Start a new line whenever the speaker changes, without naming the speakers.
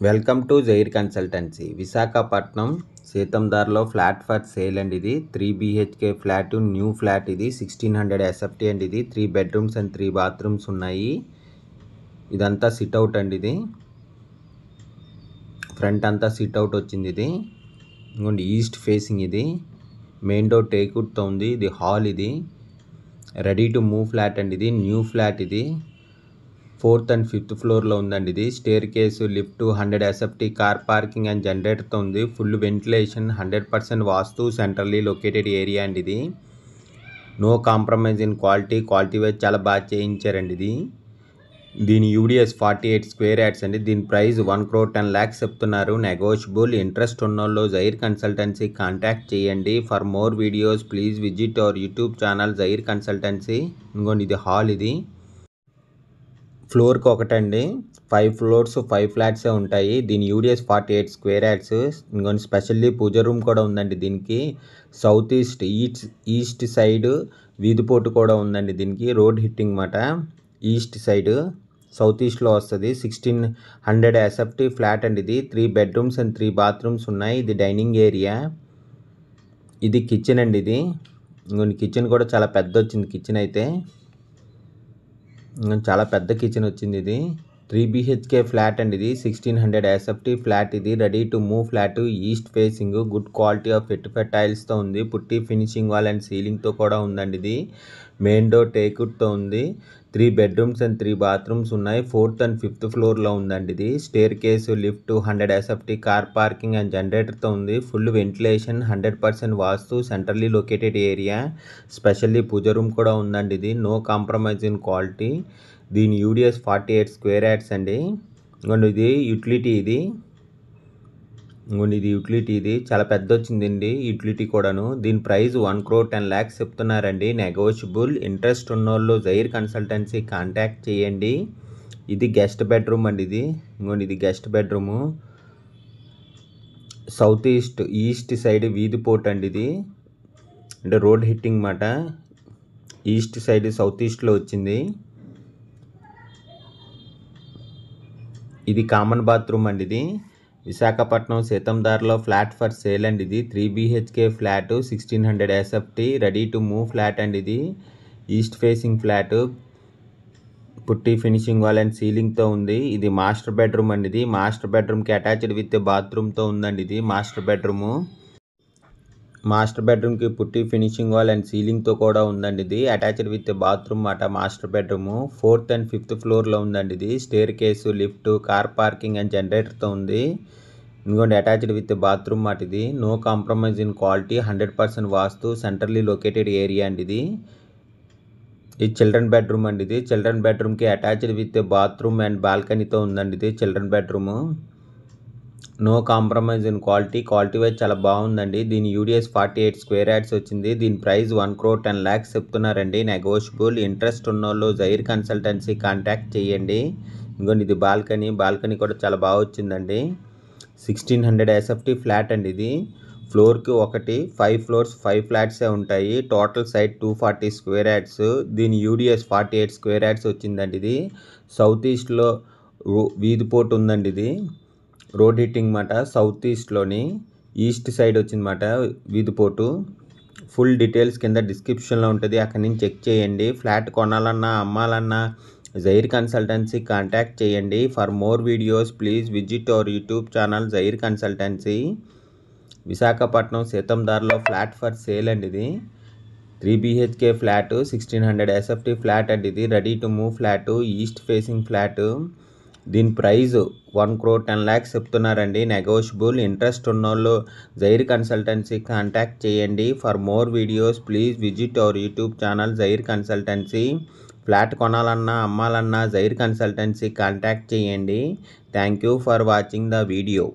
Welcome to జైర్ consultancy. Visakhapatnam సీతందార్లో flat for sale అండి. ఇది 3 BHK ఫ్లాట్, న్యూ ఫ్లాట్. ఇది 1600 SFT అండి. ఇది 3 బెడ్రూమ్స్ అండ్ 3 బాత్రూమ్స్ ఉన్నాయి. ఇదంతా సిట్అవుట్ అండి. ఇది ఫ్రంట్ అంతా సిట్అవుట్ వచ్చింది. ఇది ఇంకోండి ఈస్ట్ ఫేసింగ్. ఇది మెయిన్ డోర్ టేక్వుడ్తో ఉంది. ఇది హాల్. ఇది రెడీ టు మూవ్ ఫ్లాట్ అండి. ఇది న్యూ ఫ్లాట్. ఇది 4th and 5th ఫ్లోర్లో ఉందండి. ఇది staircase, lift, 100 SFT, car parking and జనరేటర్తో ఉంది. Full ventilation, 100% vastu, centrally located area అండి. ఇది no compromise in quality wise చాలా బాగా చేయించారండి. ఇది దీని యూడిఎస్ 48 స్క్వేర్ యార్డ్స్ అండి. దీని ప్రైస్ 1,10,00,000 చెప్తున్నారు. నెగోషియబుల్. ఇంట్రెస్ట్ ఉన్నోళ్ళు జైర్ కన్సల్టెన్సీ కాంటాక్ట్ చేయండి. For more videos please visit our YouTube channel Jair consultancy. ఇంకోండి ఇది హాల్. ఇది ఫ్లోర్కి ఒకటండి. 5 ఫ్లోర్స్ 5 ఫ్లాట్సే ఉంటాయి. దీని యూడిఎస్ 48 స్క్వేర్ యార్డ్స్. ఇంకొన్ని స్పెషల్లీ పూజ రూమ్ కూడా ఉందండి. దీనికి సౌత్ ఈస్ట్ సైడ్ వీధిపోటు కూడా ఉందండి. దీనికి రోడ్ హిట్టింగ్ మాట. ఈస్ట్ సైడ్ సౌత్ ఈస్ట్లో వస్తుంది. 1600 SFT ఫ్లాట్ అండి. ఇది 3 బెడ్రూమ్స్ అండ్ 3 బాత్రూమ్స్ ఉన్నాయి. ఇది డైనింగ్ ఏరియా. ఇది కిచెన్ అండి. ఇది ఇంకొన్ని కిచెన్ కూడా చాలా పెద్ద వచ్చింది. కిచెన్ అయితే చాలా పెద్ద కిచెన్ వచ్చింది. ఇది 3 BHK ఫ్లాట్ అండి. ఇది 1600 SFT ఫ్లాట్. ఇది ready to move flat. East facing, good quality of fit టైల్స్తో ఉంది. పుట్టి ఫినిషింగ్ వాల్ అండ్ సీలింగ్తో కూడా ఉందండి. ఇది మెయిన్ డోర్ టేక్వుడ్తో ఉంది. 3 బెడ్రూమ్స్ అండ్ 3 బాత్రూమ్స్ ఉన్నాయి. 4th and 5th ఫ్లోర్లో ఉందండి. ఇది staircase, lift, 100 SFT, car parking and జనరేటర్తో ఉంది. Full ventilation, 100% vastu, centrally located area. Specially puja room కూడా ఉందండి. ఇది నో కాంప్రమైజ్ ఇన్ క్వాలిటీ. దీని యూడిఎస్ 48 స్క్వేర్ యార్డ్స్ అండి. ఇంకోండి ఇది యూటిలిటీ. ఇది యూటిలిటీ. ఇది చాలా పెద్ద వచ్చిందండి యూటిలిటీ కూడాను. దీని ప్రైస్ 1,10,00,000 చెప్తున్నారండి. నెగోషియబుల్. ఇంట్రెస్ట్ ఉన్నోళ్ళు జైర్ కన్సల్టెన్సీ కాంటాక్ట్ చేయండి. ఇది గెస్ట్ బెడ్రూమ్ అండి. ఇది ఇంకోండి ఇది guest bedroom. South east side వీధిపోట్ అండి. ఇది అంటే రోడ్ హిట్టింగ్ మాట. ఈస్ట్ సైడ్ సౌత్ ఈస్ట్లో వచ్చింది. ఇది కామన్ బాత్రూమ్ అండి. ఇది విశాఖపట్నం సీతందార్లో ఫ్లాట్ ఫర్ సేల్ అండి. ఇది 3 BHK flat, 1600 SFT, ready to move flat అండి. ఇది east facing flat, putty finishing wall and సీలింగ్తో ఉంది. ఇది మాస్టర్ బెడ్రూమ్ అండి. ఇది మాస్టర్ బెడ్రూమ్కి అటాచ్డ్ విత్ బాత్రూమ్తో ఉందండి. ఇది మాస్టర్ బెడ్రూమ్కి పుట్టి ఫినిషింగ్ వాల్ అండ్ సీలింగ్తో కూడా ఉందండి. ఇది అటాచ్డ్ విత్ బాత్రూమ్ మాట. Master bedroom 4th and 5th ఫ్లోర్లో ఉందండి. ఇది staircase, lift, car parking and జనరేటర్తో ఉంది. ఇంకోండి అటాచ్డ్ విత్ బాత్రూమ్ మాట. ఇది no compromise in quality, 100% vastu, centrally located area అండి. ఇది చిల్డ్రన్ బెడ్రూమ్ అండి. ఇది చిల్డ్రన్ బెడ్రూమ్కి అటాచ్డ్ విత్ బాత్రూమ్ అండ్ బాల్కనీతో ఉందండి. ఇది children bedroom. No compromise in quality wise చాలా బాగుందండి. దీని యూడిఎస్ 48 స్క్వేర్ యార్డ్స్ వచ్చింది. దీని ప్రైస్ 1,10,00,000 చెప్తున్నారండి. నెగోషియబుల్. ఇంట్రెస్ట్ ఉన్నోళ్ళు జైర్ కన్సల్టెన్సీ కాంటాక్ట్ చేయండి. ఇంకోండి ఇది బాల్కనీ కూడా చాలా బాగా వచ్చిందండి. 1600 SFT ఫ్లాట్ అండి. ఇది ఫ్లోర్కి ఒకటి, 5 ఫ్లోర్స్ 5 ఫ్లాట్సే ఉంటాయి. Total site 240 square yards. దీని యూడిఎస్ 48 స్క్వేర్ యార్డ్స్ వచ్చిందండి. ఇది సౌత్ ఈస్ట్లో వీధిపోటు ఉందండి. ఇది రోడ్ హిట్టింగ్ మాట. సౌత్ ఈస్ట్లోని ఈస్ట్ సైడ్ వచ్చిందన్నమాట వీధిపోటు. ఫుల్ డీటెయిల్స్ కింద డిస్క్రిప్షన్లో ఉంటుంది. అక్కడి నుంచి చెక్ చేయండి. ఫ్లాట్ కొనాలన్నా అమ్మాలన్నా జైర్ కన్సల్టెన్సీ కాంటాక్ట్ చేయండి. For more videos please visit our YouTube channel Jair consultancy. Visakhapatnam సీతందార్లో ఫ్లాట్ ఫర్ సేల్ అండి. ఇది 3 BHK ఫ్లాట్, 1600 SFT ఫ్లాట్ అండి. ఇది ready to move flat, east facing flat. దీని ప్రైజ్ 1,10,00,000 చెప్తున్నారండి. నెగోషియబుల్. ఇంట్రెస్ట్ ఉన్నోళ్ళు జైర్ కన్సల్టెన్సీ కాంటాక్ట్ చేయండి. For more videos please visit our YouTube channel Jair consultancy. Flat కొనాలన్నా అమ్మాలన్నా జైర్ కన్సల్టెన్సీ కాంటాక్ట్ చేయండి. Thank you for watching the video.